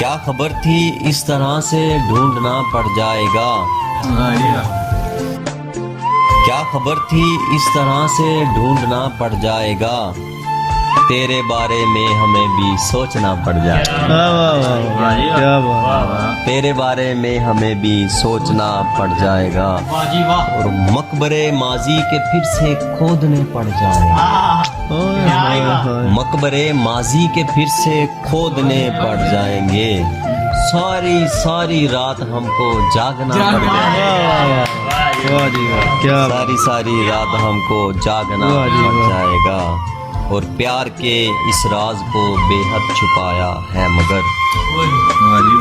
کیا خبر تھی اس طرح سے ڈھونڈنا پڑ جائے گا، کیا خبر تھی اس طرح سے ڈھونڈنا پڑ جائے گا، تیرے بارے میں ہمیں بھی سوچنا پڑ جائے گا، تیرے بارے میں ہمیں بھی سوچنا پڑ جائے گا، اور مقبرے ماضی کے پھر سے کھودنے پڑ جائیں گے، مقبرے ماضی کے پھر سے کھودنے پڑ جائیں گے، ساری ساری رات ہم کو جاگنا پڑ جائے گا، ساری رات ہم کو جاگنا پڑ جائے گا، اور پیار کے اس راز کو بے حد چھپایا ہے مگر،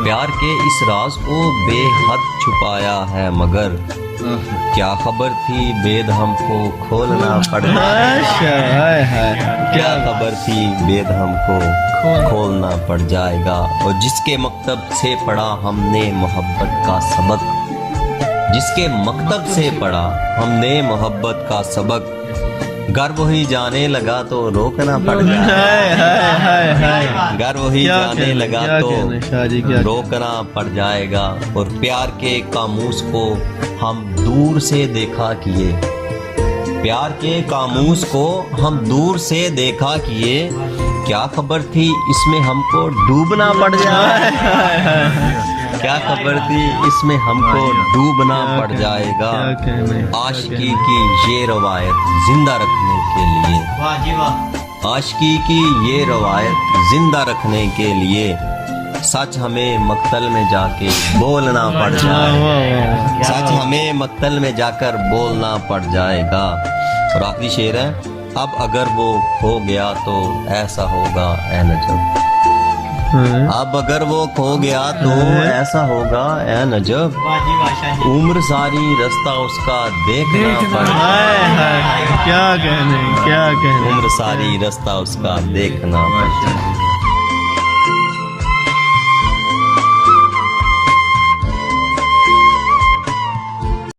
پیار کے اس راز کو بے حد چھپایا ہے مگر، کیا خبر تھی بید ہم کو کھولنا پڑ جائے گا، کیا خبر تھی بید ہم کو کھولنا پڑ جائے گا، اور جس کے مکتب سے پڑھا ہم نے محبت کا سبق، جس کے مکتب سے پڑھا ہم نے محبت کا سبق، گر وہی جانے لگا تو روکنا پڑ جائے گا، گر وہی جانے لگا تو روکنا پڑ جائے گا، اور پیار کے قاموس کو ہم دور سے دیکھا کیے، پیار کے قاموس کو ہم دور سے دیکھا کیے، کیا خبر تھی اس میں ہم کو ڈوبنا پڑ جائے، کیا خبر تھی اس میں ہم کو ڈوبنا پڑ جائے گا، عاشقی کی یہ روایت زندہ رکھنے کے لیے، عاشقی کی یہ روایت زندہ رکھنے کے لیے، سچ ہمیں مقتل میں جا کے بولنا پڑ جائے، سچ ہمیں مقتل میں جا کر بولنا پڑ جائے گا، اور آخری شعر ہے، اب اگر وہ کھو گیا تو ایسا ہوگا اے نجب، اب اگر وہ کھو گیا تو ایسا ہوگا اے نجب، عمر ساری رستہ اس کا دیکھنا پڑ جائے، کیا کہنے عمر ساری رستہ اس کا دیکھنا پڑ جائے۔